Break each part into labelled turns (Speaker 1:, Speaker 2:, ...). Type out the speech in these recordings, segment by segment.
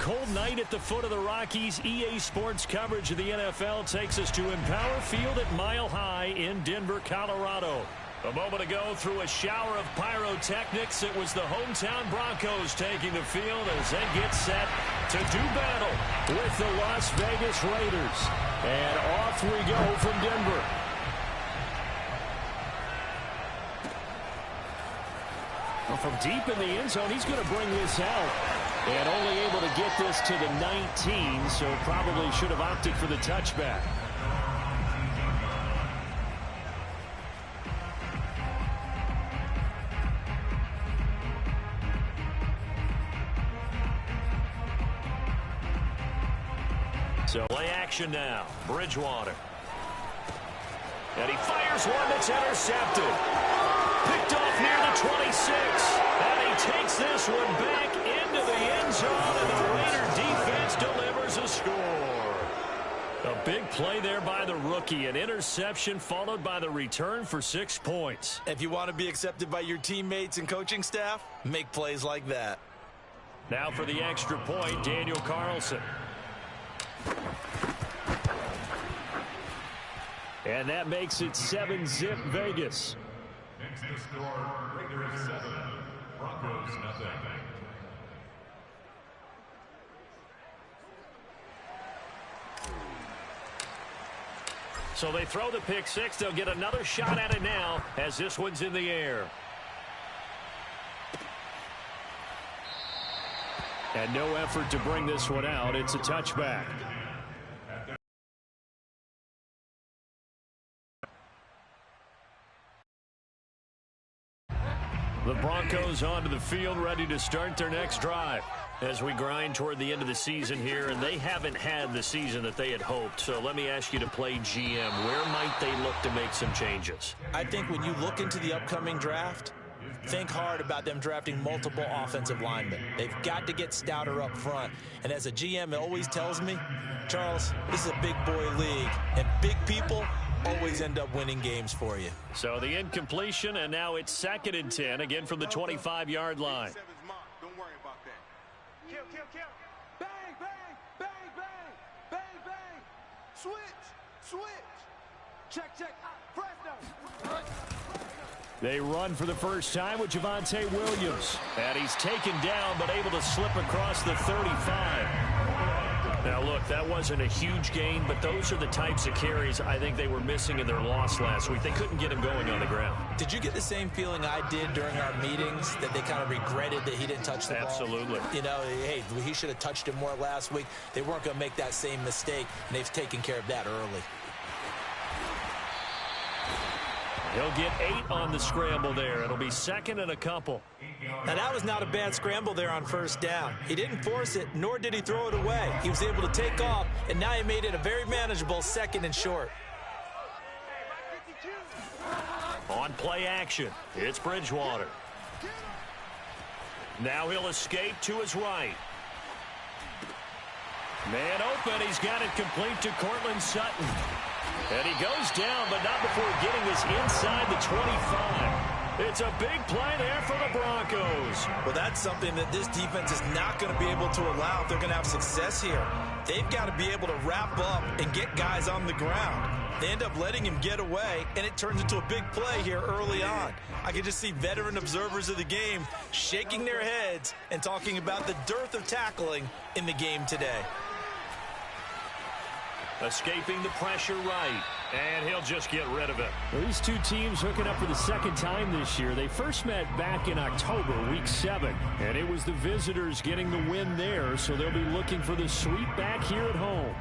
Speaker 1: cold night at the foot of the Rockies. EA Sports coverage of the NFL takes us to Empower Field at Mile High in Denver, Colorado. A moment ago, through a shower of pyrotechnics, it was the hometown Broncos taking the field as they get set to do battle with the Las Vegas Raiders. And off we go from Denver. Well, from deep in the end zone, he's going to bring this out. And only able to get this to the 19, so probably should have opted for the touchback. So play action now. Bridgewater. And he fires one that's intercepted. Picked off near the 26. And he takes this one back into the end zone, and the Raider defense delivers a score. A big play there by the rookie. An interception followed by the return for 6 points.
Speaker 2: If you want to be accepted by your teammates and coaching staff, make plays like that.
Speaker 1: Now for the extra point, Daniel Carlson. And that makes it 7-zip Vegas.
Speaker 3: Next to score, Raiders 7, Broncos nothing.
Speaker 1: So they throw the pick six. They'll get another shot at it now as this one's in the air. And no effort to bring this one out. It's a touchback. The Broncos onto the field, ready to start their next drive as we grind toward the end of the season here, and they haven't had the season that they had hoped. So let me ask you to play GM. Where might they look to make some changes?
Speaker 2: I think when you look into the upcoming draft, think hard about them drafting multiple offensive linemen. They've got to get stouter up front. And as a GM, it always tells me, Charles, this is a big boy league, and big people always end up winning games for you.
Speaker 1: So the incompletion, and now it's 2nd and 10, again from the 25-yard line.
Speaker 4: Don't worry about that. Kill, kill, kill. Bang, bang, bang, bang, bang, bang. Switch, switch. Check, check. Fresno.
Speaker 1: They run for the first time with Javonte Williams. And he's taken down, but able to slip across the 35. Now, look, that wasn't a huge gain, but those are the types of carries I think they were missing in their loss last week. They couldn't get him going on the ground.
Speaker 2: Did you get the same feeling I did during our meetings, that they kind of regretted that he didn't touch the ball?
Speaker 1: Absolutely.
Speaker 2: You know, hey, he should have touched it more last week. They weren't going to make that same mistake, and they've taken care of that early.
Speaker 1: He'll get 8 on the scramble there. It'll be 2nd and a couple.
Speaker 2: Now, that was not a bad scramble there on first down. He didn't force it, nor did he throw it away. He was able to take off, and now he made it a very manageable 2nd and short.
Speaker 1: On play action, it's Bridgewater. Now he'll escape to his right. Man open, he's got it complete to Cortland Sutton. And he goes down, but not before getting this inside the 25. It's a big play there for the Broncos.
Speaker 2: Well, that's something that this defense is not going to be able to allow if they're going to have success here. They've got to be able to wrap up and get guys on the ground. They end up letting him get away, and it turns into a big play here early on. I can just see veteran observers of the game shaking their heads and talking about the dearth of tackling in the game today.
Speaker 1: Escaping the pressure right, and he'll just get rid of it.
Speaker 5: These two teams hooking up for the 2nd time this year. They first met back in October, week 7, and it was the visitors getting the win there, so they'll be looking for the sweep back here at home.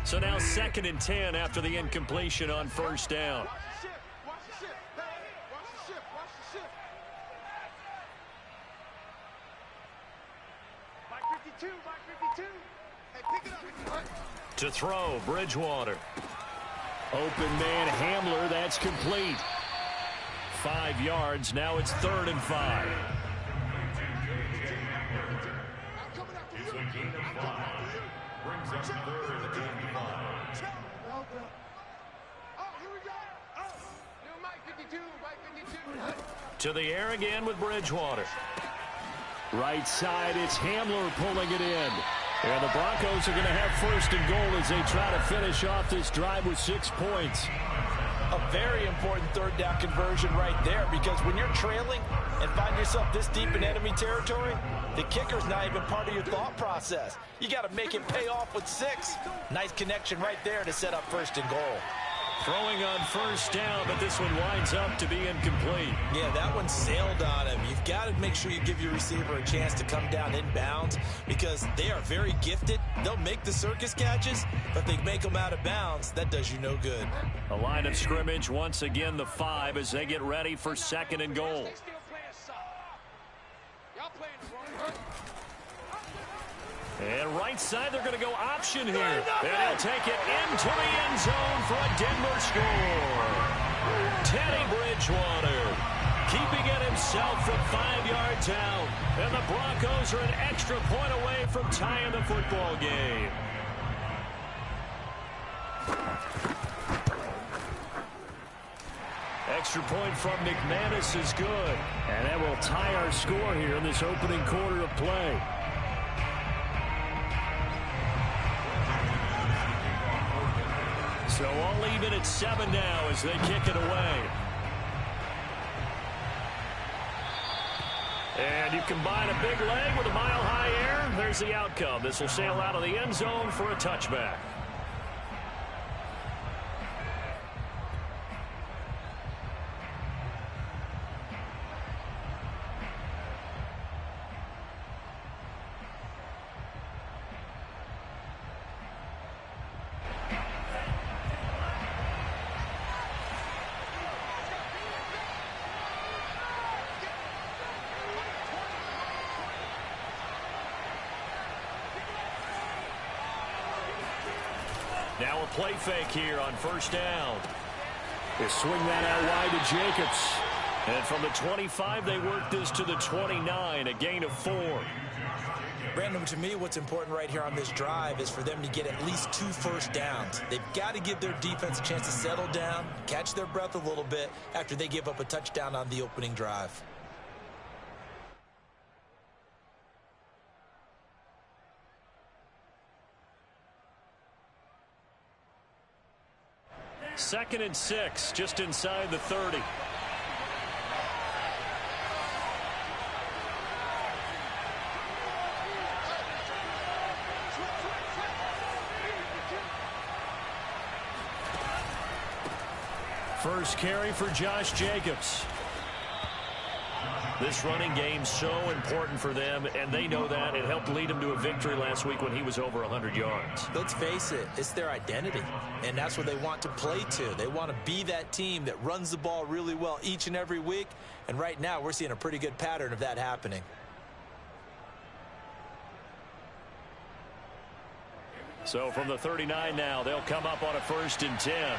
Speaker 1: So now 2nd and 10 after the incompletion on first down.
Speaker 4: Watch the ship. Watch the ship. Watch the ship. Watch the ship. Mike 52. Mike 52. Hey, pick it up.
Speaker 1: To throw, Bridgewater. Open man Hamler, that's complete. 5 yards, now it's 3rd and 5.
Speaker 3: It's a gain of 5. Brings Second, third, and 5.
Speaker 4: Oh, here we go. Oh, Mike 52, Mike 52.
Speaker 1: To the air again with Bridgewater.
Speaker 5: Right side, it's Hamler pulling it in. And the Broncos are going to have first and goal as they try to finish off this drive with 6 points.
Speaker 2: A very important third down conversion right there, because when you're trailing and find yourself this deep in enemy territory, the kicker's not even part of your thought process. You got to make it pay off with 6. Nice connection right there to set up first and goal.
Speaker 1: Throwing on first down, but this one winds up to be incomplete.
Speaker 2: Yeah, that one sailed on him. You've got to make sure you give your receiver a chance to come down inbounds, because they are very gifted. They'll make the circus catches, but if they make them out of bounds, that does you no good.
Speaker 1: A line of scrimmage, once again the 5 as they get ready for second and goal. And right side, they're going to go option here. And he'll take it into the end zone for a Denver score. Teddy Bridgewater keeping it himself from 5 yards out. And the Broncos are an extra point away from tying the football game. Extra point from McManus is good. And that will tie our score here in this opening quarter of play. So all even at 7 now as they kick it away. And you combine a big leg with a mile-high air. There's the outcome. This will sail out of the end zone for a touchback. Now a play fake here on first down. They swing that out wide to Jacobs. And from the 25, they work this to the 29, a gain of 4.
Speaker 2: Brandon, to me, what's important right here on this drive is for them to get at least 2 first downs. They've got to give their defense a chance to settle down, catch their breath a little bit after they give up a touchdown on the opening drive.
Speaker 1: Second and 6, just inside the 30. First carry for Josh Jacobs. This running game's so important for them, and they know that. It helped lead them to a victory last week when he was over 100 yards.
Speaker 2: Let's face it, it's their identity, and that's what they want to play to. They want to be that team that runs the ball really well each and every week, and right now we're seeing a pretty good pattern of that happening.
Speaker 1: So from the 39 now, they'll come up on a 1st and 10.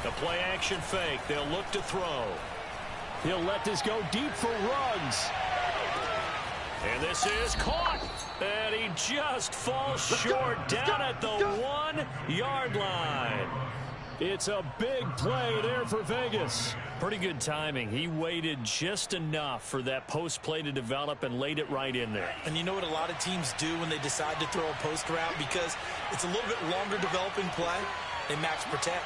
Speaker 1: A play action fake. They'll look to throw.
Speaker 5: He'll let this go deep for Ruggs.
Speaker 1: And this is caught. And he just falls short down at the 1-yard line.
Speaker 5: It's a big play there for Vegas.
Speaker 1: Pretty good timing. He waited just enough for that post play to develop and laid it right in there.
Speaker 2: And you know what a lot of teams do when they decide to throw a post route? Because it's a little bit longer developing play. They max protect.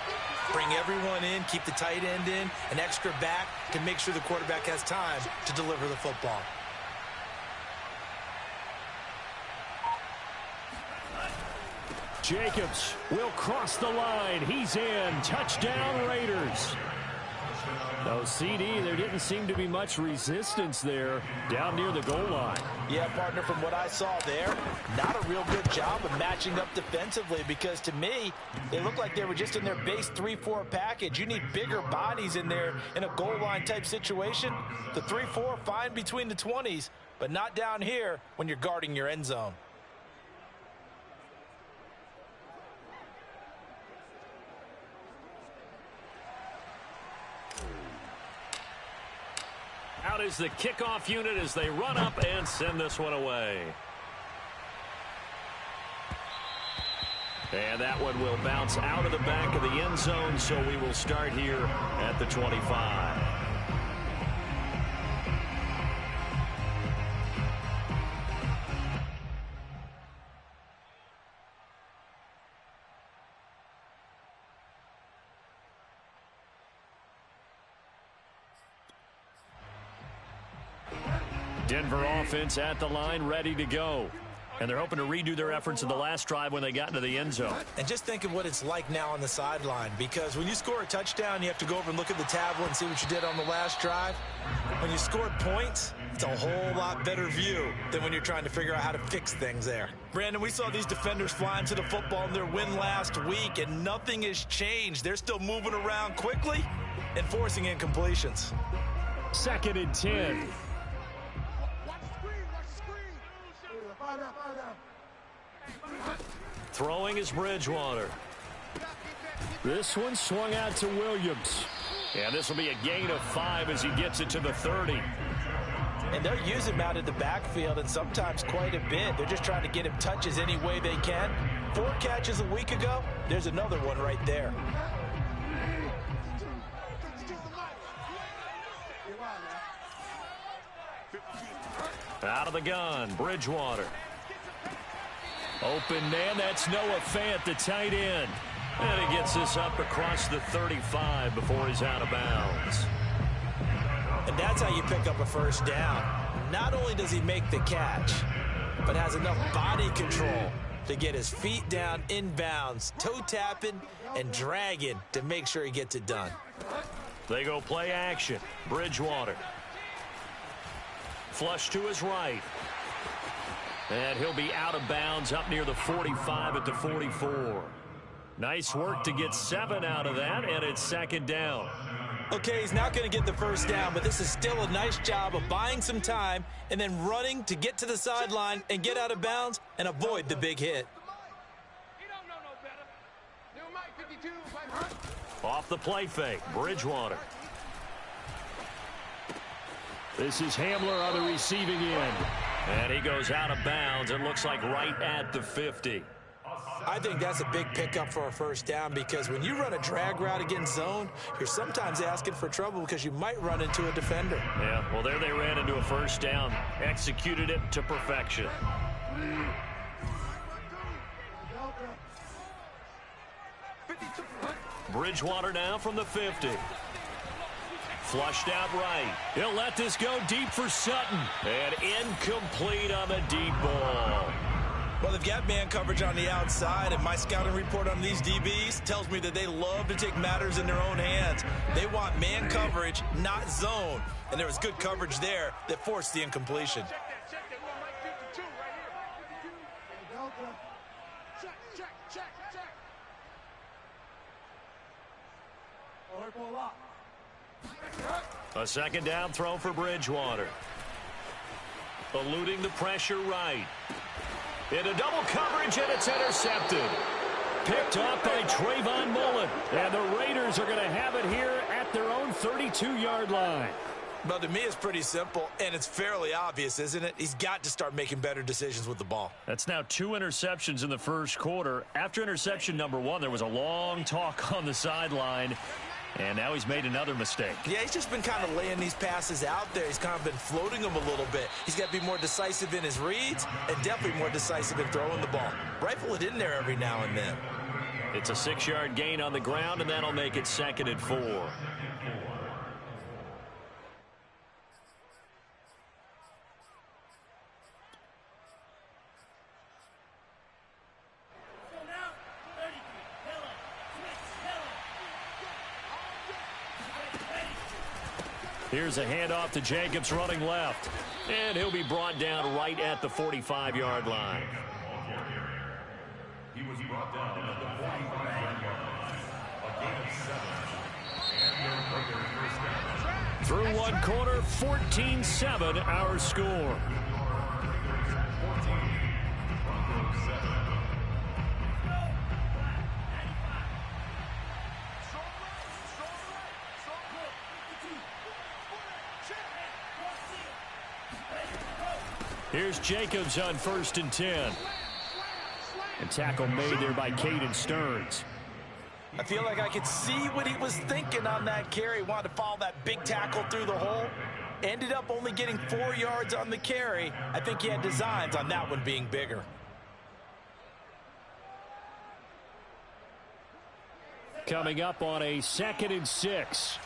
Speaker 2: Bring everyone in, keep the tight end in, an extra back to make sure the quarterback has time to deliver the football.
Speaker 5: Jacobs will cross the line. He's in. Touchdown, Raiders. No, CD, there didn't seem to be much resistance there down near the goal line.
Speaker 2: Yeah, partner, from what I saw there, not a real good job of matching up defensively, because to me, they looked like they were just in their base 3-4 package. You need bigger bodies in there in a goal line type situation. The 3-4, fine between the 20s, but not down here when you're guarding your end zone.
Speaker 1: Out is the kickoff unit as they run up and send this one away. And that one will bounce out of the back of the end zone, so we will start here at the 25. Denver offense at the line, ready to go. And they're hoping to redo their efforts in the last drive when they got into the end zone.
Speaker 2: And just think of what it's like now on the sideline, because when you score a touchdown, you have to go over and look at the tablet and see what you did on the last drive. When you scored points, it's a whole lot better view than when you're trying to figure out how to fix things there. Brandon, we saw these defenders flying to the football in their win last week, and nothing has changed. They're still moving around quickly and forcing incompletions.
Speaker 5: 2nd and 10.
Speaker 1: Throwing is Bridgewater.
Speaker 5: This one swung out to Williams.
Speaker 1: And this will be a gain of 5 as he gets it to the 30.
Speaker 2: And they'll use him out of the backfield, and sometimes quite a bit. They're just trying to get him touches any way they can. 4 catches a week ago. There's another one right there.
Speaker 1: Out of the gun, Bridgewater. Open man, that's Noah Fant, the tight end. And he gets this up across the 35 before he's out of bounds.
Speaker 2: And that's how you pick up a first down. Not only does he make the catch, but has enough body control to get his feet down inbounds, toe tapping and dragging to make sure he gets it done.
Speaker 1: They go play action. Bridgewater. Flush to his right. And he'll be out of bounds up near the 45 at the 44. Nice work to get 7 out of that, and it's 2nd down.
Speaker 2: Okay, he's not going to get the first down, but this is still a nice job of buying some time and then running to get to the sideline and get out of bounds and avoid the big hit.
Speaker 1: Off the play fake, Bridgewater.
Speaker 5: This is Hamler on the receiving end.
Speaker 1: And he goes out of bounds, it looks like right at the 50.
Speaker 2: I think that's a big pickup for a first down, because when you run a drag route against zone, you're sometimes asking for trouble because you might run into a defender.
Speaker 1: Yeah, well, there they ran into a first down. Executed it to perfection. Bridgewater now from the 50. Flushed out right.
Speaker 5: He'll let this go deep for Sutton.
Speaker 1: And incomplete on the deep ball.
Speaker 2: Well, they've got man coverage on the outside, and my scouting report on these DBs tells me that they love to take matters in their own hands. They want man coverage, not zone. And there was good coverage there that forced the incompletion.
Speaker 1: A 2nd down throw for Bridgewater. Eluding the pressure right. Into double coverage, and it's intercepted.
Speaker 5: Picked off by Trayvon Mullen. And the Raiders are going to have it here at their own 32-yard line.
Speaker 2: Well, to me, it's pretty simple, and it's fairly obvious, isn't it? He's got to start making better decisions with the ball.
Speaker 5: That's now 2 interceptions in the first quarter. After interception number 1, there was a long talk on the sideline. And now he's made another mistake.
Speaker 2: Yeah, he's just been kind of laying these passes out there. He's kind of been floating them a little bit. He's got to be more decisive in his reads and definitely more decisive in throwing the ball. Rifle it in there every now and then.
Speaker 1: It's a 6-yard gain on the ground, and that'll make it 2nd and 4. Here's a handoff to Jacobs running left. And he'll be brought down right at the 45-yard line.
Speaker 3: He was brought down at the 45-yard line. A gain of 7. And
Speaker 5: Through one quarter, 14-7 our score.
Speaker 3: Broncos 7.
Speaker 5: Here's Jacobs on 1st and 10. And tackle made there by Caden Stearns.
Speaker 2: I feel like I could see what he was thinking on that carry. Wanted to follow that big tackle through the hole. Ended up only getting 4 yards on the carry. I think he had designs on that one being bigger.
Speaker 5: Coming up on a 2nd and 6.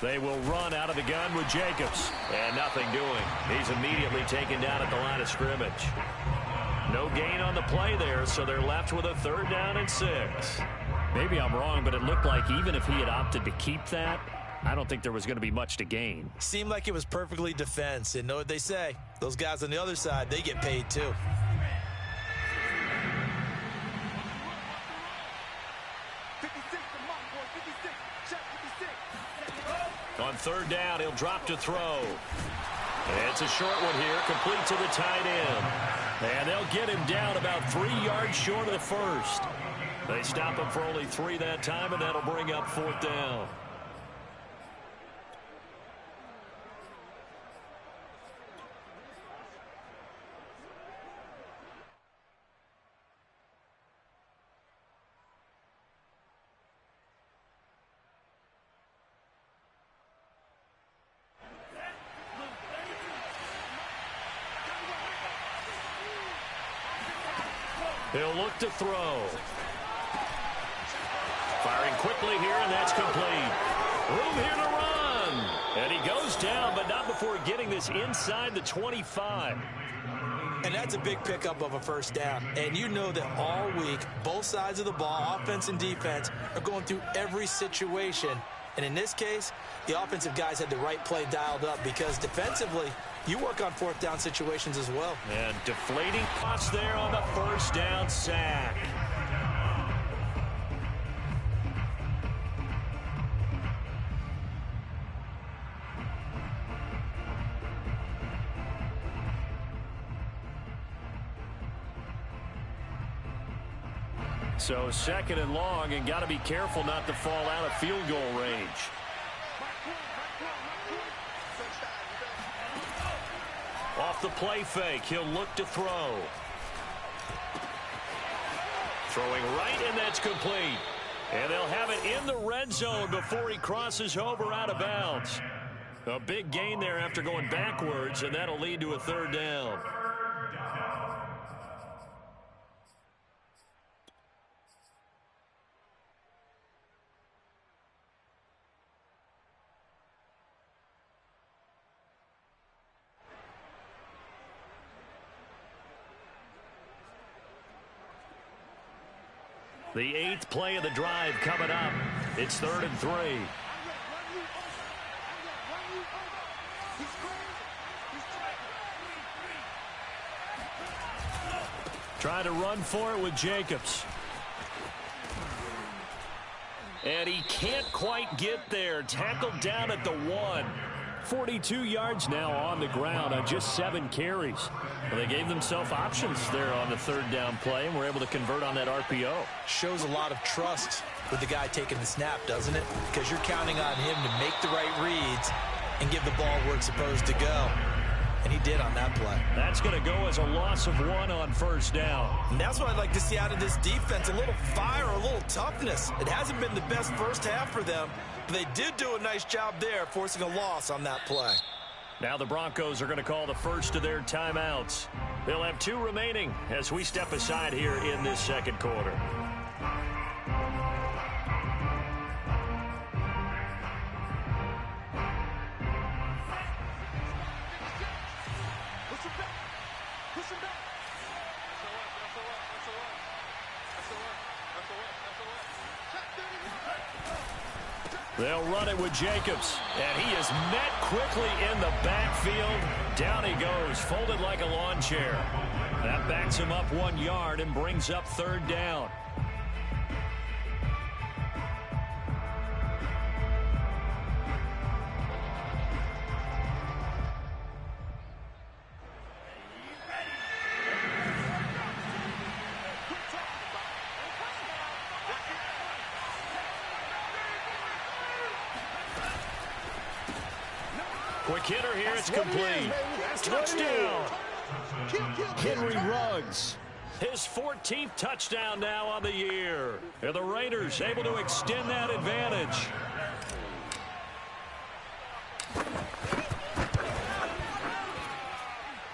Speaker 5: They will run out of the gun with Jacobs.
Speaker 1: And nothing doing. He's immediately taken down at the line of scrimmage. No gain on the play there, so they're left with a 3rd down and 6.
Speaker 5: Maybe I'm wrong, but it looked like even if he had opted to keep that, I don't think there was going to be much to gain.
Speaker 2: Seemed like it was perfectly defense. And know what they say? Those guys on the other side, they get paid too.
Speaker 1: On 3rd down, he'll drop to throw. It's a short one here, complete to the tight end.
Speaker 5: And they'll get him down about 3 yards short of the first.
Speaker 1: They stop him for only 3 that time, and that'll bring up 4th down. He'll look to throw. Firing quickly here, and that's complete. Room here to run. And he goes down, but not before getting this inside the 25.
Speaker 2: And that's a big pickup of a 1st down. And you know that all week, both sides of the ball, offense and defense, are going through every situation. And in this case, the offensive guys had the right play dialed up because defensively, you work on 4th down situations as well.
Speaker 1: And deflating costs there on the 1st down sack. So 2nd and long, and got to be careful not to fall out of field goal range. Off the play fake, he'll look to throw. Throwing right, and that's complete. And they'll have it in the red zone before he crosses over out of bounds. A big gain there after going backwards, and that'll lead to a 3rd down. The 8th play of the drive coming up. It's 3rd and 3. Trying to run for it with Jacobs. And he can't quite get there. Tackled down at the 1. 42 yards now on the ground on just 7 carries. Well, they gave themselves options there on the 3rd down play, and were able to convert on that RPO.
Speaker 2: Shows a lot of trust with the guy taking the snap, doesn't it? Because you're counting on him to make the right reads and give the ball where it's supposed to go. And he did on that play.
Speaker 5: That's going to go as a loss of 1 on 1st down.
Speaker 2: And that's what I'd like to see out of this defense, a little fire, a little toughness. It hasn't been the best first half for them, but they did do a nice job there, forcing a loss on that play.
Speaker 5: Now the Broncos are going to call the first of their timeouts. They'll have 2 remaining as we step aside here in this 2nd quarter. They'll run it with Jacobs, and he is met quickly in the backfield. Down he goes, folded like a lawn chair. That backs him up 1 yard and brings up 3rd down. Quick hitter here. It's complete. Touchdown. Henry Ruggs. His 14th touchdown now on the year. And the Raiders able to extend that advantage.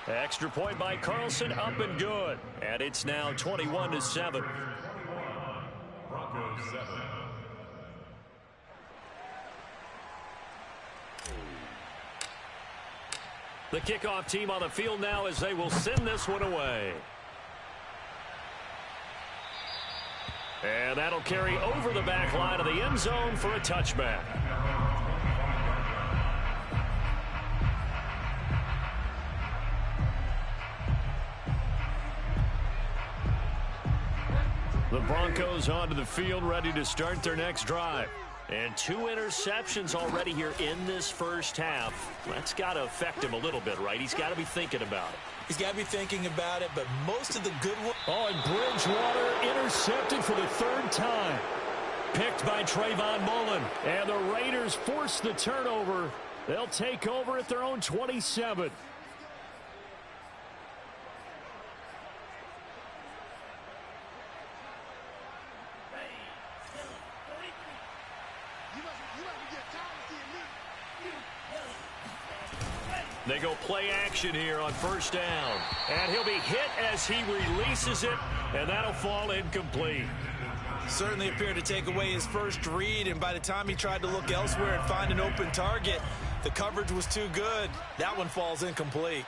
Speaker 5: Extra point by Carlson, up and good. And it's now 21-7.
Speaker 3: Broncos 7.
Speaker 5: The kickoff team on the field now as they will send this one away. And that'll carry over the back line of the end zone for a touchback. The Broncos onto the field, ready to start their next drive. And 2 interceptions already here in this first half. That's got to affect him a little bit, right? He's got to be thinking about it.
Speaker 2: He's got to be thinking about it, but most of the good ones.
Speaker 5: Oh, and Bridgewater intercepted for the 3rd time. Picked by Trayvon Mullen. And the Raiders force the turnover. They'll take over at their own 27. They go play action here on first down. And he'll be hit as he releases it, and that'll fall incomplete.
Speaker 2: Certainly appeared to take away his first read, and by the time he tried to look elsewhere and find an open target, the coverage was too good. That one falls incomplete.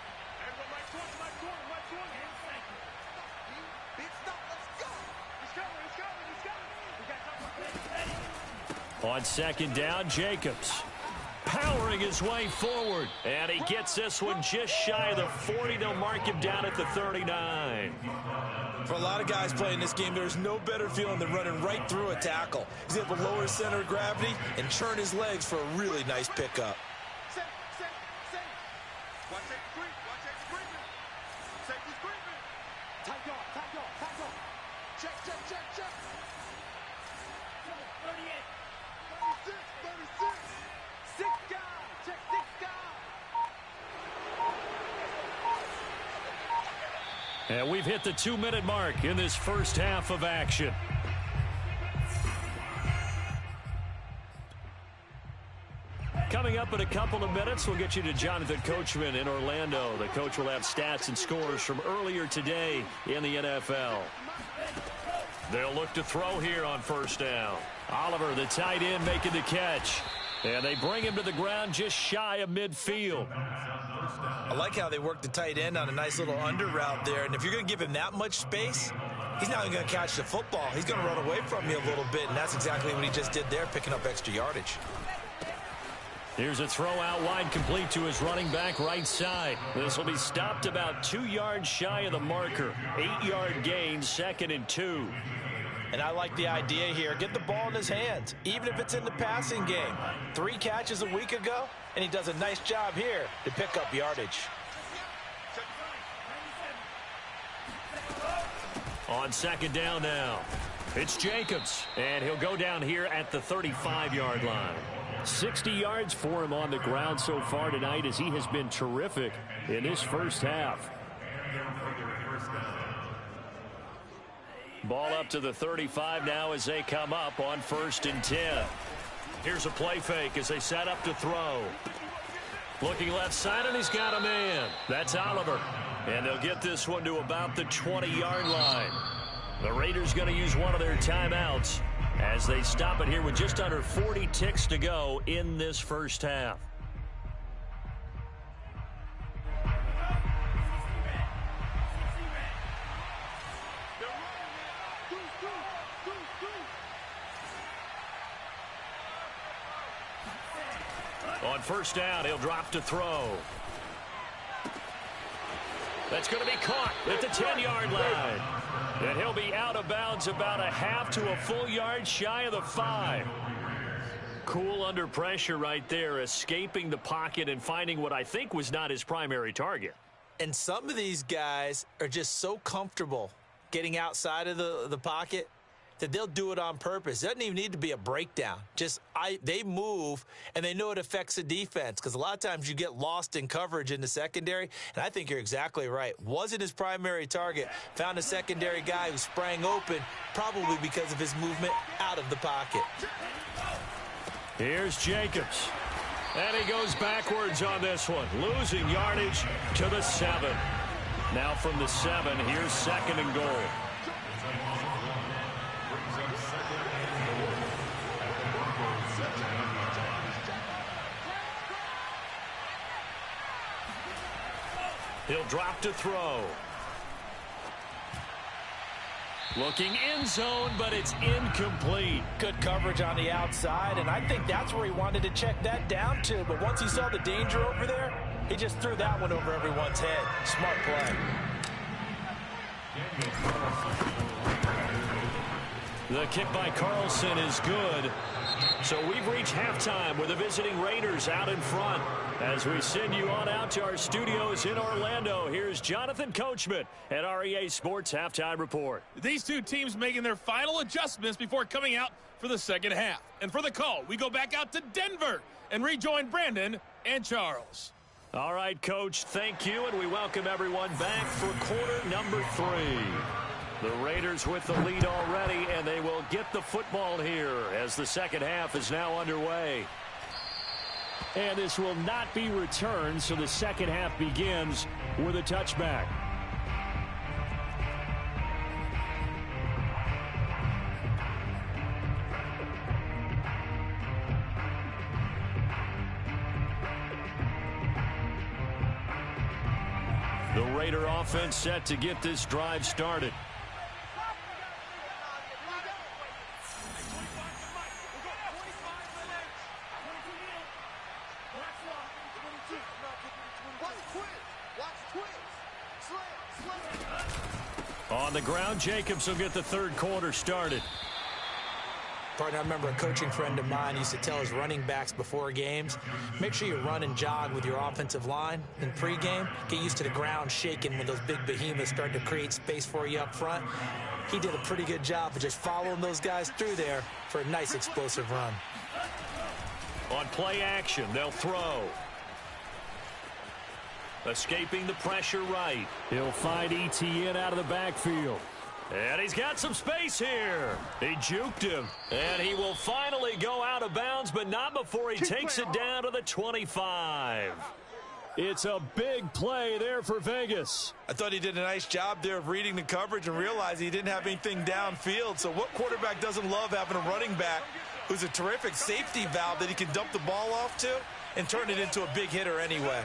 Speaker 5: On second down, Jacobs powering his way forward. And he gets this one just shy of the 40. They'll mark him down at the 39.
Speaker 2: For a lot of guys playing this game, there's no better feeling than running right through a tackle. He's able to lower his center of gravity and churn his legs for a really nice pickup.
Speaker 5: And we've hit the 2-minute mark in this first half of action. Coming up in a couple of minutes, we'll get you to Jonathan Coachman in Orlando. The coach will have stats and scores from earlier today in the NFL. They'll look to throw here on first down. Oliver, the tight end, making the catch. And they bring him to the ground just shy of midfield.
Speaker 2: I like how they work the tight end on a nice little under route there. And if you're going to give him that much space, he's not even going to catch the football. He's going to run away from you a little bit, and that's exactly what he just did there, picking up extra yardage.
Speaker 5: Here's a throw out wide, complete to his running back right side. This will be stopped about 2 yards shy of the marker. 8-yard gain, 2nd and 2.
Speaker 2: And I like the idea here. Get the ball in his hands, even if it's in the passing game. 3 catches a week ago, and he does a nice job here to pick up yardage.
Speaker 5: On second down now, it's Jacobs, and he'll go down here at the 35-yard line. 60 yards for him on the ground so far tonight, as he has been terrific in this first half. Ball up to the 35 now as they come up on 1st and 10. Here's a play fake as they set up to throw. Looking left side, and he's got a man. That's Oliver. And they'll get this one to about the 20-yard line. The Raiders going to use one of their timeouts as they stop it here with just under 40 ticks to go in this first half. On first down, he'll drop to throw. That's going to be caught at the 10-yard line. And he'll be out of bounds about a half to a full yard shy of the 5. Cool under pressure right there, escaping the pocket and finding what I think was not his primary target.
Speaker 2: And some of these guys are just so comfortable getting outside of the pocket. that they'll do it on purpose. It doesn't even need to be a breakdown. They move, and they know it affects the defense because a lot of times you get lost in coverage in the secondary, and I think you're exactly right. Wasn't his primary target. Found a secondary guy who sprang open, probably because of his movement out of the pocket.
Speaker 5: Here's Jacobs. And he goes backwards on this one, losing yardage to the 7. Now from the 7, here's 2nd and goal. He'll drop to throw. Looking end zone, but it's incomplete.
Speaker 2: Good coverage on the outside, and I think that's where he wanted to check that down to. But once he saw the danger over there, he just threw that one over everyone's head. Smart play.
Speaker 5: The kick by Carlson is good. So we've reached halftime with the visiting Raiders out in front. As we send you on out to our studios in Orlando, here's Jonathan Coachman at REA Sports Halftime Report.
Speaker 6: These two teams making their final adjustments before coming out for the second half. And for the call, we go back out to Denver and rejoin Brandon and Charles.
Speaker 5: All right, Coach, thank you, and we welcome everyone back for quarter number 3. The Raiders with the lead already, and they will get the football here as the second half is now underway. And this will not be returned, so the second half begins with a touchback. The Raider offense set to get this drive started. On the ground, Jacobs will get the third quarter started.
Speaker 2: Partner, I remember a coaching friend of mine used to tell his running backs before games, make sure you run and jog with your offensive line in pregame. Get used to the ground shaking when those big behemoths start to create space for you up front. He did a pretty good job of just following those guys through there for a nice explosive run.
Speaker 5: On play action, they'll throw. Escaping the pressure right. He'll find ETN out of the backfield. And he's got some space here. He juked him. And he will finally go out of bounds, but not before he takes it down to the 25. It's a big play there for Vegas.
Speaker 2: I thought he did a nice job there of reading the coverage and realized he didn't have anything downfield. So what quarterback doesn't love having a running back who's a terrific safety valve that he can dump the ball off to and turn it into a big hitter anyway?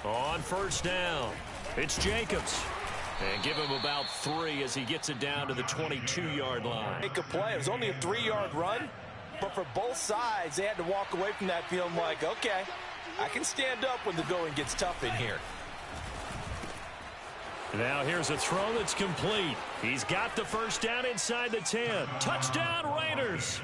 Speaker 5: On first down, it's Jacobs. And give him about 3 as he gets it down to the 22-yard line.
Speaker 2: Make a play. It was only a 3-yard run, but for both sides, they had to walk away from that feeling like, okay, I can stand up when the going gets tough in here.
Speaker 5: Now here's a throw that's complete. He's got the first down inside the 10. Touchdown, Raiders.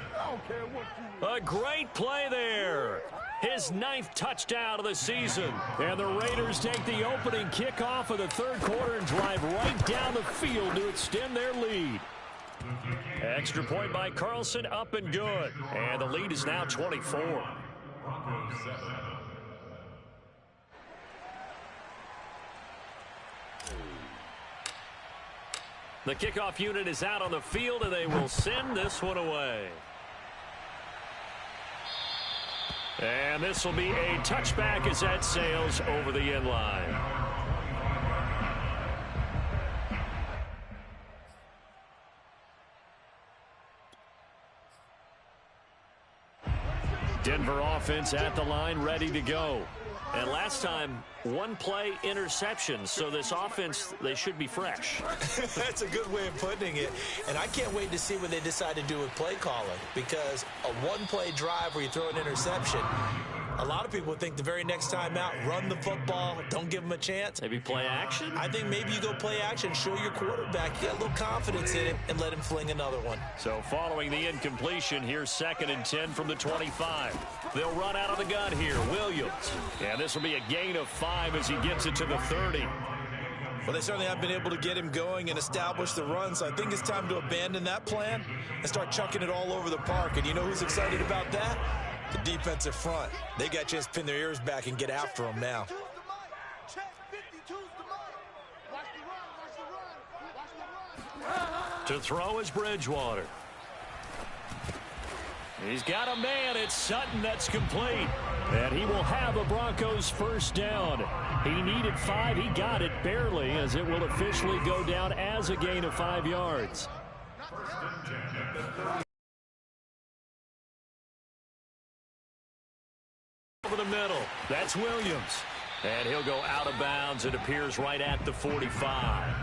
Speaker 5: A great play there. His 9th touchdown of the season. And the Raiders take the opening kickoff of the third quarter and drive right down the field to extend their lead. Extra point by Carlson, up and good. And the lead is now 24.
Speaker 3: Broncos 7.
Speaker 5: The kickoff unit is out on the field, and they will send this one away. And this will be a touchback as that sails over the end line. Denver offense at the line, ready to go. And last time, 1 play interception. So this offense, they should be fresh.
Speaker 2: That's a good way of putting it. And I can't wait to see what they decide to do with play calling. Because a 1-play drive where you throw an interception, A lot of people think the very next time out, run the football, don't give him a chance.
Speaker 5: Maybe play action?
Speaker 2: I think maybe you go play action, show your quarterback you got a little confidence in him, and let him fling another one.
Speaker 5: So following the incompletion, here's 2nd and 10 from the 25. They'll run out of the gun here. Williams. And this will be a gain of 5 as he gets it to the 30.
Speaker 2: Well, they certainly have been able to get him going and establish the run, so I think it's time to abandon that plan and start chucking it all over the park. And you know who's excited about that? The defensive front. They got a chance to pin their ears back and get after him now.
Speaker 5: To throw is Bridgewater. He's got a man. It's Sutton that's complete. And he will have a Broncos first down. He needed 5. He got it barely, as it will officially go down as a gain of 5 yards. Over the middle. That's Williams. And he'll go out of bounds. It appears right at the 45.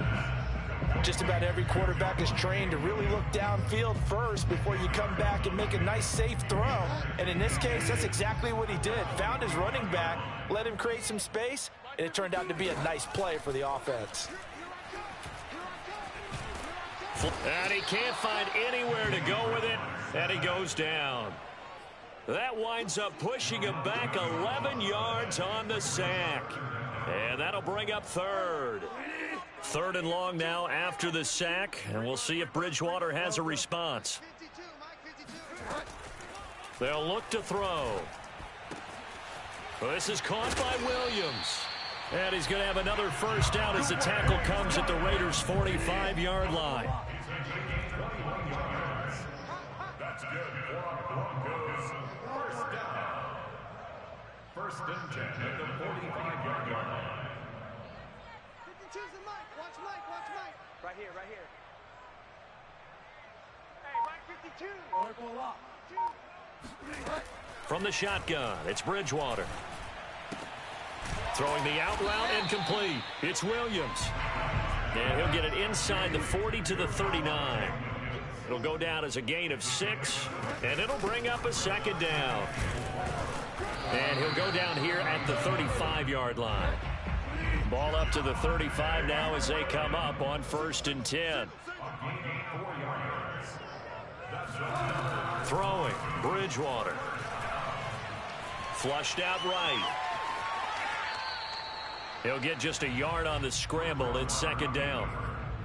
Speaker 2: Just about every quarterback is trained to really look downfield first before you come back and make a nice, safe throw. And in this case, that's exactly what he did. Found his running back, let him create some space, and it turned out to be a nice play for the offense.
Speaker 5: And he can't find anywhere to go with it, and he goes down. That winds up pushing him back 11 yards on the sack. And that'll bring up 3rd. 3rd and long now after the sack, and we'll see if Bridgewater has a response. They'll look to throw. This is caught by Williams. And he's going to have another first down as the tackle comes at the Raiders' 45-yard line.
Speaker 3: That's good for Broncos. First down. 1st and 10 at the 45-yard line.
Speaker 4: Right here, right here. Hey, Mike 52.
Speaker 5: From the shotgun, it's Bridgewater. Throwing the out route, incomplete. It's Williams. And he'll get it inside the 40 to the 39. It'll go down as a gain of 6, and it'll bring up a 2nd down. And he'll go down here at the 35-yard line. Ball up to the 35 now as they come up on 1st and 10. Throwing, Bridgewater. Flushed out right. He'll get just a yard on the scramble. It's 2nd down.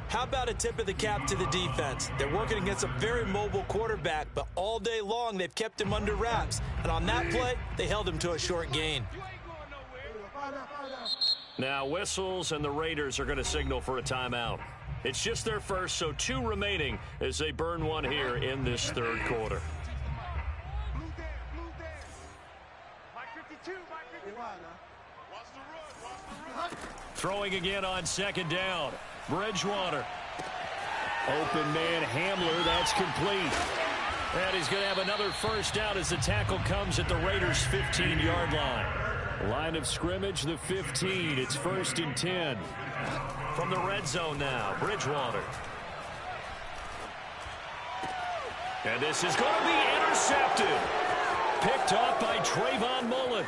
Speaker 2: How about a tip of the cap to the defense? They're working against a very mobile quarterback, but all day long they've kept him under wraps. And on that play, they held him to a short gain.
Speaker 5: Now whistles, and the Raiders are going to signal for a timeout. It's just their first, so 2 remaining as they burn one here in this 3rd quarter. Throwing again on 2nd down. Bridgewater. Open man Hamler, that's complete. And he's going to have another first down as the tackle comes at the Raiders' 15-yard line. Line of scrimmage, the 15. It's 1st and 10. From the red zone now, Bridgewater. And this is going to be intercepted. Picked off by Trayvon Mullen.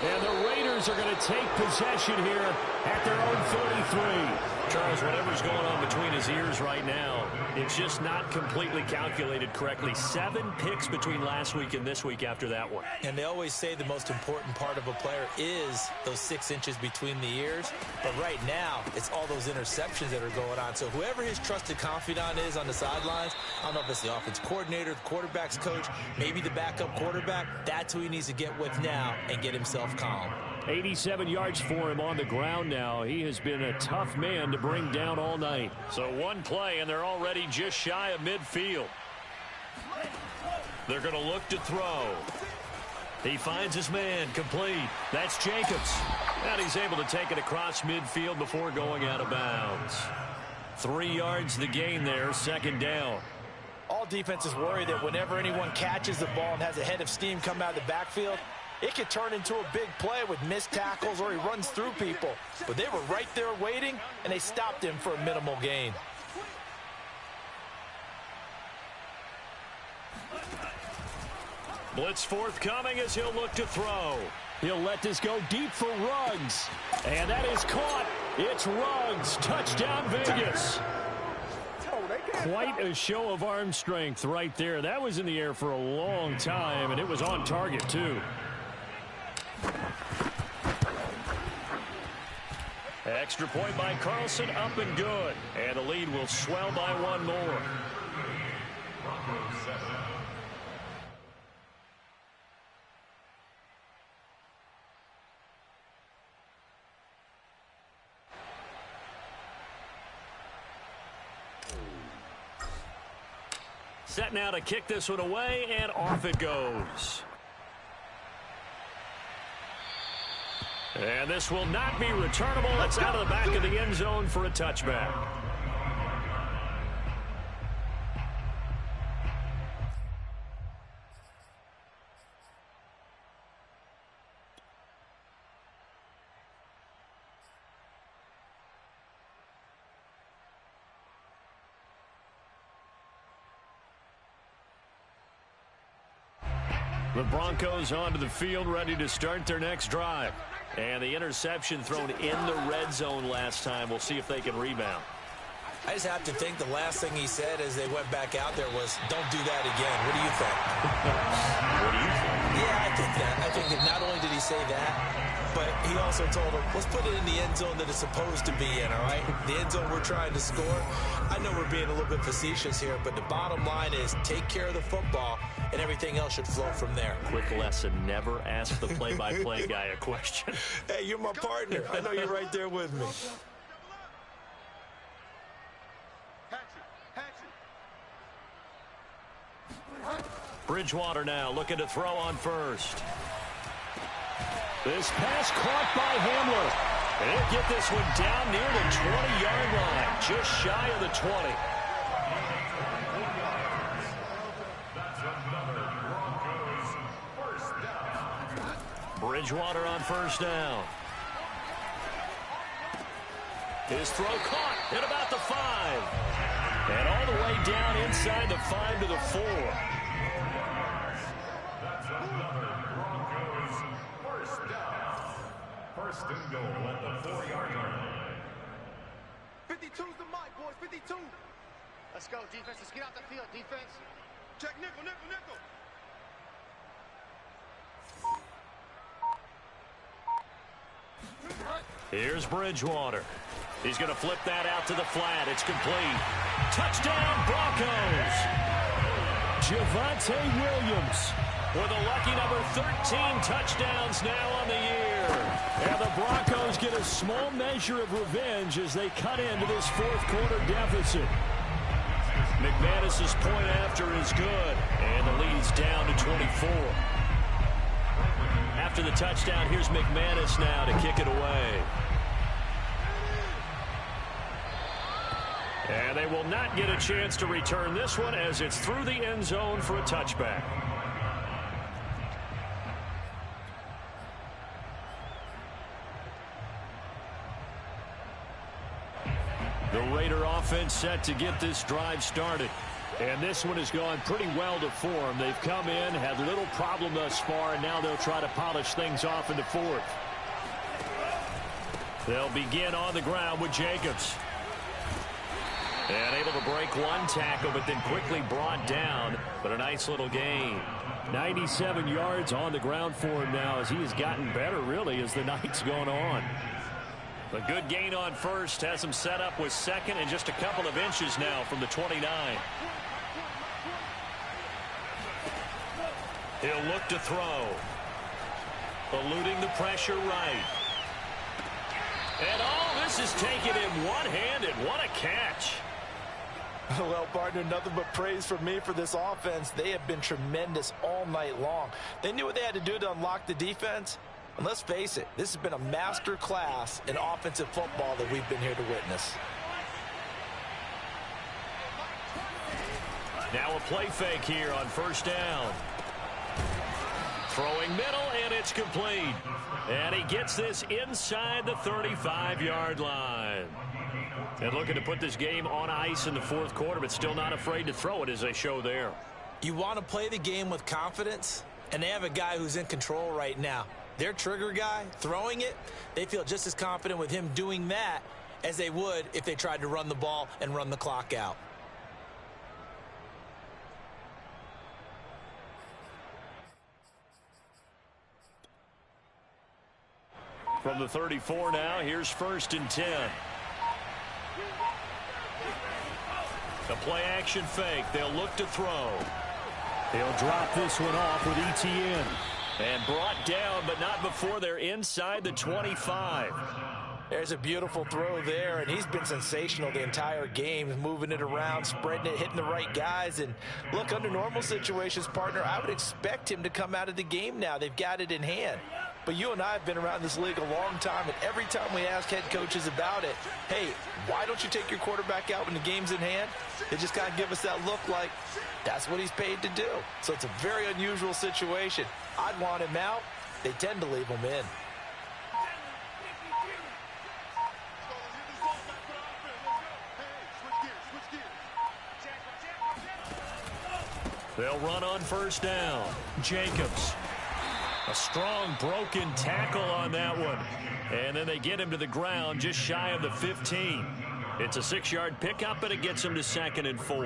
Speaker 5: And the Raiders are going to take possession here at their own 33. Charles, whatever's going on between his ears right now, it's just not completely calculated correctly. 7 picks between last week and this week after that one.
Speaker 2: And they always say the most important part of a player is those 6 inches between the ears. But right now, it's all those interceptions that are going on. So whoever his trusted confidant is on the sidelines, I don't know if it's the offense coordinator, the quarterback's coach, maybe the backup quarterback, that's who he needs to get with now and get himself calm.
Speaker 5: 87 yards for him on the ground now. He has been a tough man to bring down all night. So 1 play, and they're already just shy of midfield. They're going to look to throw. He finds his man, complete. That's Jacobs. And he's able to take it across midfield before going out of bounds. 3 yards the gain there, 2nd down.
Speaker 2: All defenses worry that whenever anyone catches the ball and has a head of steam come out of the backfield, it could turn into a big play with missed tackles or he runs through people. But they were right there waiting, and they stopped him for a minimal gain.
Speaker 5: Blitz forthcoming as he'll look to throw.
Speaker 7: He'll let this go deep for Ruggs. And that is caught. It's Ruggs. Touchdown, Vegas. Quite a show of arm strength right there. That was in the air for a long time, and it was on target, too.
Speaker 5: Extra point by Carlson, up and good. And the lead will swell by one more. Set now to kick this one away, and off it goes. And this will not be returnable. It's out of the back of the end zone for a touchback. The Broncos onto the field, ready to start their next drive. And the interception thrown in the red zone last time. We'll see if they can rebound.
Speaker 2: I just have to think the last thing he said as they went back out there was, don't do that again. What do you think?
Speaker 5: What do you think?
Speaker 2: Yeah, I think that. I think that not only did he say that, but he also told him, let's put it in the end zone that it's supposed to be in, all right? The end zone we're trying to score. I know we're being a little bit facetious here, but the bottom line is take care of the football, and everything else should flow from there.
Speaker 5: Quick lesson, never ask the play-by-play guy a question.
Speaker 2: Hey, you're my partner. I know you're right there with me.
Speaker 5: Bridgewater now looking to throw on first.
Speaker 7: This pass caught by Hamler.
Speaker 5: And he'll get this one down near the 20-yard line, just shy of the 20. Bridgewater on first down. His throw caught at about the 5. And all the way down inside the 5 to the 4.
Speaker 3: That's another Broncos first down. First and goal at the 4-yard line.
Speaker 4: 52's the mic, boys. 52.
Speaker 8: Let's go, defense. Let's get out the field, defense.
Speaker 4: Check nickel, nickel, nickel.
Speaker 5: Here's Bridgewater. He's going to flip that out to the flat. It's complete. Touchdown, Broncos.
Speaker 7: Javonte Williams
Speaker 5: with a lucky number 13 touchdowns now on the year.
Speaker 7: And the Broncos get a small measure of revenge as they cut into this fourth-quarter deficit.
Speaker 5: McManus's point after is good, and the lead's down to 24. After the touchdown, here's McManus now to kick it away. And they will not get a chance to return this one as it's through the end zone for a touchback. The Raider offense set to get this drive started.
Speaker 7: And this one has gone pretty well to form. They've come in, had little problem thus far, and now they'll try to polish things off in the fourth.
Speaker 5: They'll begin on the ground with Jacobs. And able to break one tackle, but then quickly brought down. But a nice little gain.
Speaker 7: 97 yards on the ground for him now as he has gotten better, really, as the night's gone on.
Speaker 5: A good gain on first has him set up with second and just a couple of inches now from the 29. He'll look to throw. Eluding the pressure right. And this is taken in one-handed. What a catch.
Speaker 2: Well, partner, nothing but praise from me for this offense. They have been tremendous all night long. They knew what they had to do to unlock the defense. And let's face it, this has been a master class in offensive football that we've been here to witness.
Speaker 5: Now a play fake here on first down. Throwing middle, and it's complete. And he gets this inside the 35-yard line. And looking to put this game on ice in the fourth quarter, but still not afraid to throw it as they show there.
Speaker 2: You want to play the game with confidence, and they have a guy who's in control right now. Their trigger guy, throwing it, they feel just as confident with him doing that as they would if they tried to run the ball and run the clock out.
Speaker 5: From the 34 now, here's 1st and 10. The play action fake. They'll look to throw.
Speaker 7: They'll drop this one off with ETN.
Speaker 5: And brought down, but not before they're inside the 25.
Speaker 2: There's a beautiful throw there, and he's been sensational the entire game, moving it around, spreading it, hitting the right guys. And look, under normal situations, partner, I would expect him to come out of the game now. They've got it in hand. But you and I have been around this league a long time, and every time we ask head coaches about it, hey, why don't you take your quarterback out when the game's in hand? They just kind of give us that look like that's what he's paid to do. So it's a very unusual situation. I'd want him out. They tend to leave him in.
Speaker 5: They'll run on 1st down. Jacobs. A strong broken tackle on that one. And then they get him to the ground just shy of the 15. It's a 6-yard pickup, and it gets him to 2nd and 4.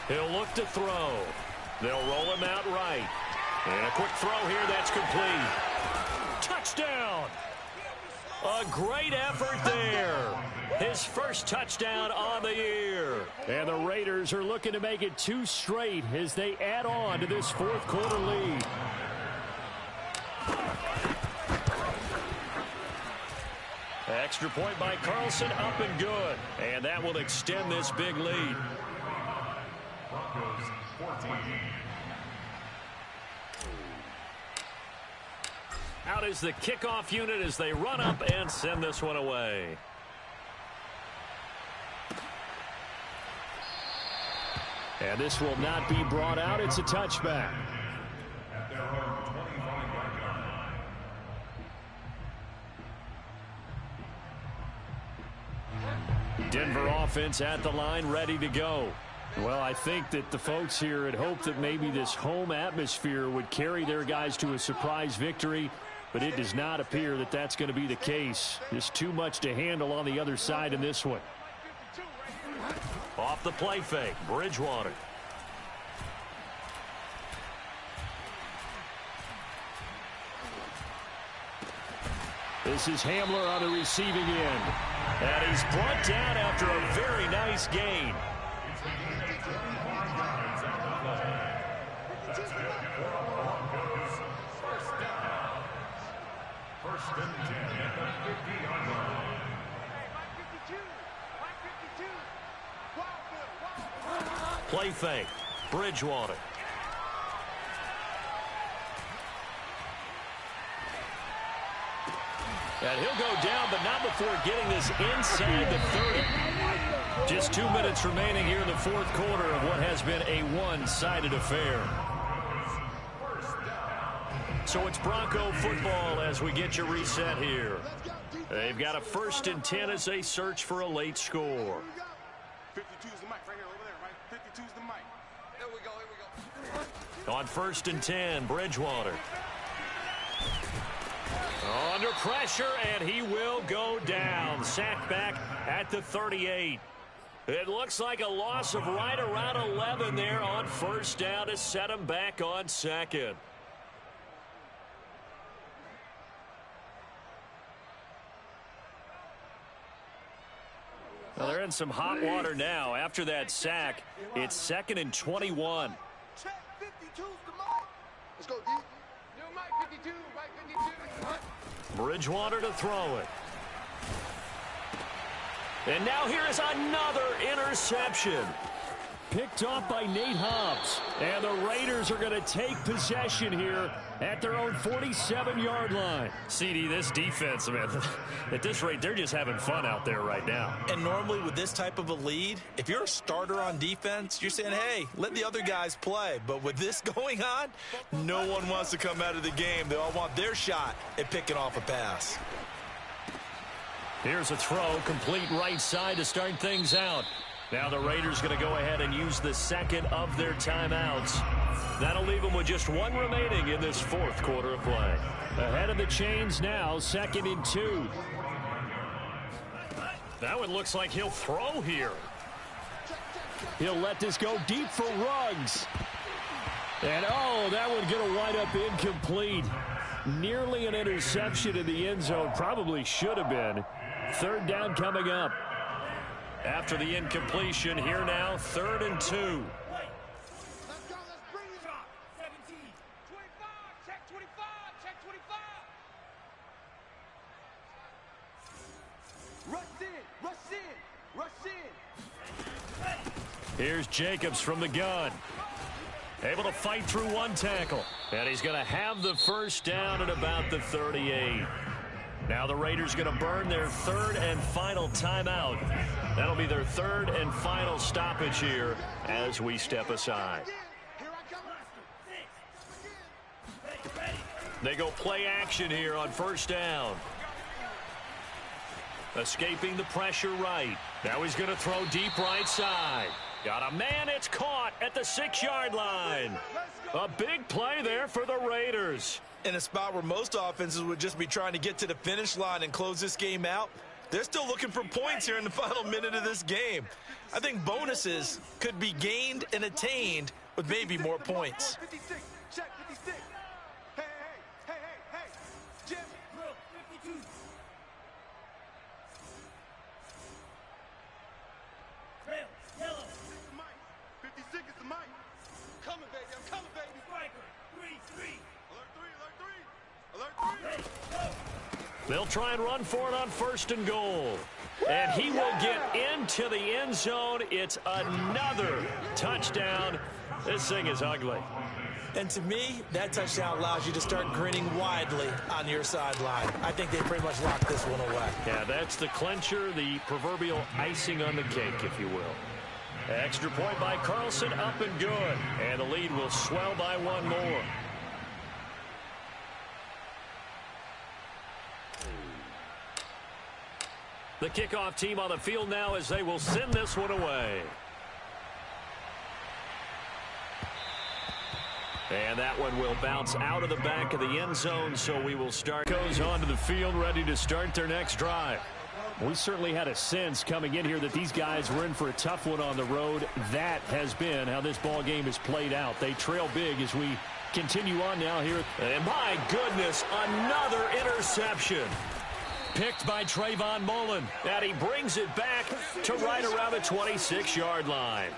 Speaker 5: He'll look to throw. They'll roll him out right. And a quick throw here that's complete. Touchdown! A great effort there. His first touchdown on the year.
Speaker 7: And the Raiders are looking to make it 2 straight as they add on to this 4th quarter lead.
Speaker 5: Extra point by Carlson, up and good. And that will extend this big lead.
Speaker 3: Broncos 14.
Speaker 5: Out is the kickoff unit as they run up and send this one away.
Speaker 7: And this will not be brought out. It's a touchback.
Speaker 3: At their own 25-yard line.
Speaker 5: Denver offense at the line, ready to go.
Speaker 7: Well, I think that the folks here had hoped that maybe this home atmosphere would carry their guys to a surprise victory, but it does not appear that that's going to be the case. There's too much to handle on the other side in this one.
Speaker 5: Off the play fake, Bridgewater.
Speaker 7: This is Hamler on the receiving end.
Speaker 5: And he's brought down after a very nice gain.
Speaker 3: First and 10 at the 50-yard line.
Speaker 5: Play fake, Bridgewater. And he'll go down, but not before getting this inside the 30. Just 2 minutes remaining here in the 4th quarter of what has been a one-sided affair. So it's Bronco football as we get your reset here. They've got a 1st and 10 as they search for a late score.
Speaker 4: 52's the mic right here, over there, right? 52's the mic. Here we go, here we go.
Speaker 5: On 1st and 10, Bridgewater. Under pressure, and he will go down. Sacked back at the 38. It looks like a loss of right around 11 there on 1st down to set him back on 2nd. Well, they're in some hot water now. After that sack, it's 2nd and 21.
Speaker 4: Check 52's the mic. Let's go, D. Yo, Mike 52, Mike 52.
Speaker 5: Bridgewater to throw it. And now here is another interception.
Speaker 7: Picked off by Nate Hobbs. And the Raiders are going to take possession here at their own 47-yard line.
Speaker 5: CD, this defense, man, at this rate, they're just having fun out there right now.
Speaker 2: And normally with this type of a lead, if you're a starter on defense, you're saying, hey, let the other guys play. But with this going on, no one wants to come out of the game. They all want their shot at picking off a pass.
Speaker 5: Here's a throw, complete right side to start things out. Now the Raiders going to go ahead and use the second of their timeouts. That'll leave them with just one remaining in this fourth quarter of play. Ahead of the chains now, 2nd and 2. That one looks like he'll throw here. He'll let this go deep for Ruggs. And, oh, that one going to wind up incomplete. Nearly an interception in the end zone. Probably should have been. 3rd down coming up. After the incompletion, here now, 3rd and 2.
Speaker 4: Let's go, let's bring it. 17. 25, check 25, check 25. Rush in, rush in, rush in.
Speaker 5: Here's Jacobs from the gun. Able to fight through one tackle. And he's going to have the first down at about the 38. Now the Raiders going to burn their 3rd and final timeout. That'll be their 3rd and final stoppage here as we step aside. They go play action here on 1st down. Escaping the pressure right. Now he's going to throw deep right side. Got a man, it's caught at the 6-yard line. A big play there for the Raiders.
Speaker 2: In a spot where most offenses would just be trying to get to the finish line and close this game out, they're still looking for points here in the final minute of this game. I think bonuses could be gained and attained with maybe more points.
Speaker 4: 56, check 56. Hey, hey, hey, hey, hey. Jim. 52. Yellow. 56 is the mic. Coming, baby. I'm coming, baby. Striker. 3-3. Alert 3. Alert 3. Alert 3.
Speaker 5: They'll try and run for it on 1st and goal. And he will get into the end zone. It's another touchdown. This thing is ugly.
Speaker 2: And to me, that touchdown allows you to start grinning widely on your sideline. I think they pretty much locked this one away.
Speaker 5: Yeah, that's the clincher, the proverbial icing on the cake, if you will. Extra point by Carlson, up and good. And the lead will swell by one more. The kickoff team on the field now as they will send this one away. And that one will bounce out of the back of the end zone, so we will start. Goes onto the field, ready to start their next drive. We certainly had a sense coming in here that these guys were in for a tough one on the road. That has been how this ball game has played out. They trail big as we continue on now here. And my goodness, another interception. Picked by Trayvon Mullen. And he brings it back to right around the 26-yard line.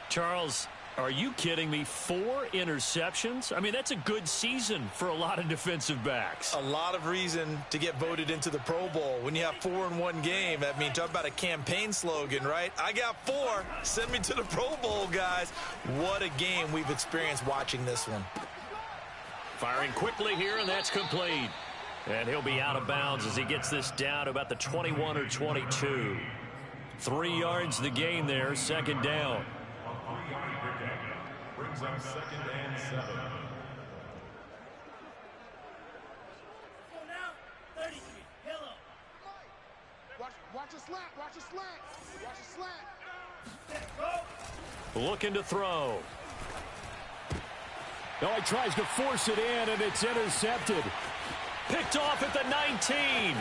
Speaker 5: Charles, are you kidding me? 4 interceptions? I mean, that's a good season for a lot of defensive backs.
Speaker 2: A lot of reason to get voted into the Pro Bowl. When you have 4 in one game, I mean, talk about a campaign slogan, right? I got 4. Send me to the Pro Bowl, guys. What a game we've experienced watching this one.
Speaker 5: Firing quickly here, and that's complete. And he'll be out of bounds as he gets this down to about the 21 or 22. 3 yards the gain there, 2nd down.
Speaker 3: Brings up 2nd and 7.
Speaker 4: Watch a slant, watch a slant, watch a slant.
Speaker 5: Looking to throw.
Speaker 7: No, he tries to force it in, and it's intercepted.
Speaker 5: Picked off at the 19.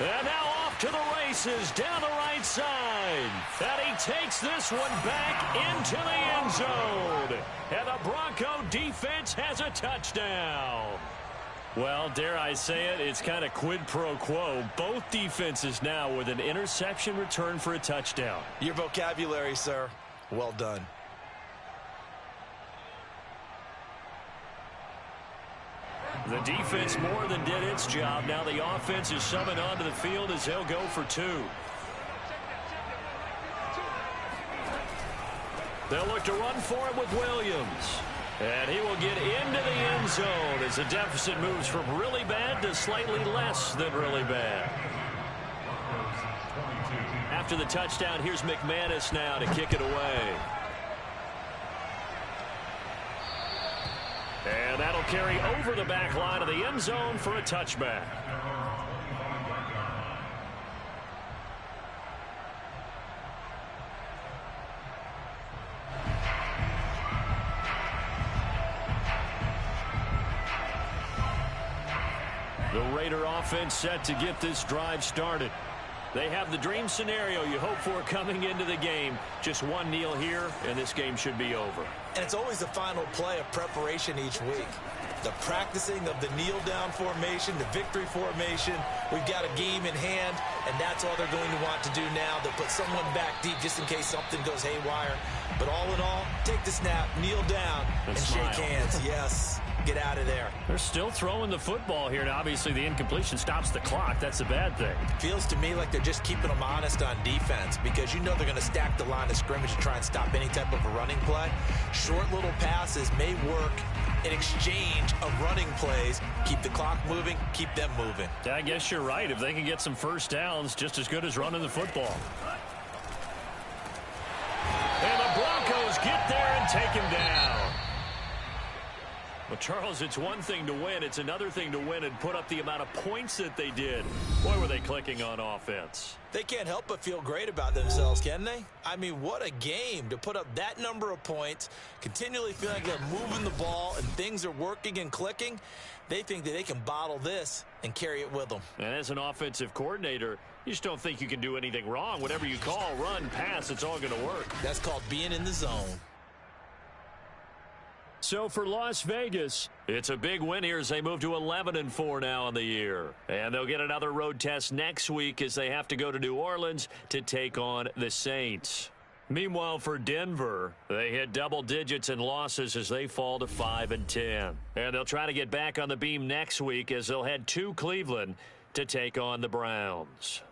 Speaker 5: And now off to the races down the right side. And he takes this one back into the end zone. And the Bronco defense has a touchdown. Well, dare I say it, it's kind of quid pro quo. Both defenses now with an interception return for a touchdown.
Speaker 2: Your vocabulary, sir. Well done.
Speaker 5: The defense more than did its job. Now the offense is summoned onto the field as they'll go for 2. They'll look to run for it with Williams. And he will get into the end zone as the deficit moves from really bad to slightly less than really bad. After the touchdown, here's McManus now to kick it away. And that'll carry over the back line of the end zone for a touchback. The Raider offense set to get this drive started. They have the dream scenario you hope for coming into the game. Just one kneel here, and this game should be over.
Speaker 2: And it's always the final play of preparation each week. The practicing of the kneel-down formation, the victory formation. We've got a game in hand, and that's all they're going to want to do now. They'll put someone back deep just in case something goes haywire. But all in all, take the snap, kneel down, and shake hands. Yes, get out of there.
Speaker 5: They're still throwing the football here. Now, obviously, the incompletion stops the clock. That's a bad thing.
Speaker 2: Feels to me like they're just keeping them honest on defense because you know they're going to stack the line of scrimmage and try and stop any type of a running play. Short little passes may work in exchange of running plays. Keep the clock moving, keep them moving.
Speaker 5: I guess you're right. If they can get some first downs, just as good as running the football. And the Broncos get there and take him down. Well, Charles, it's one thing to win. It's another thing to win and put up the amount of points that they did. Boy, were they clicking on offense.
Speaker 2: They can't help but feel great about themselves, can they? I mean, what a game to put up that number of points, continually feeling like they're moving the ball and things are working and clicking. They think that they can bottle this and carry it with them.
Speaker 5: And as an offensive coordinator, you just don't think you can do anything wrong. Whatever you call, run, pass, it's all going to work.
Speaker 2: That's called being in the zone.
Speaker 5: So for Las Vegas, it's a big win here as they move to 11-4 now in the year. And they'll get another road test next week as they have to go to New Orleans to take on the Saints. Meanwhile, for Denver, they hit double digits in losses as they fall to 5-10. And they'll try to get back on the beam next week as they'll head to Cleveland to take on the Browns.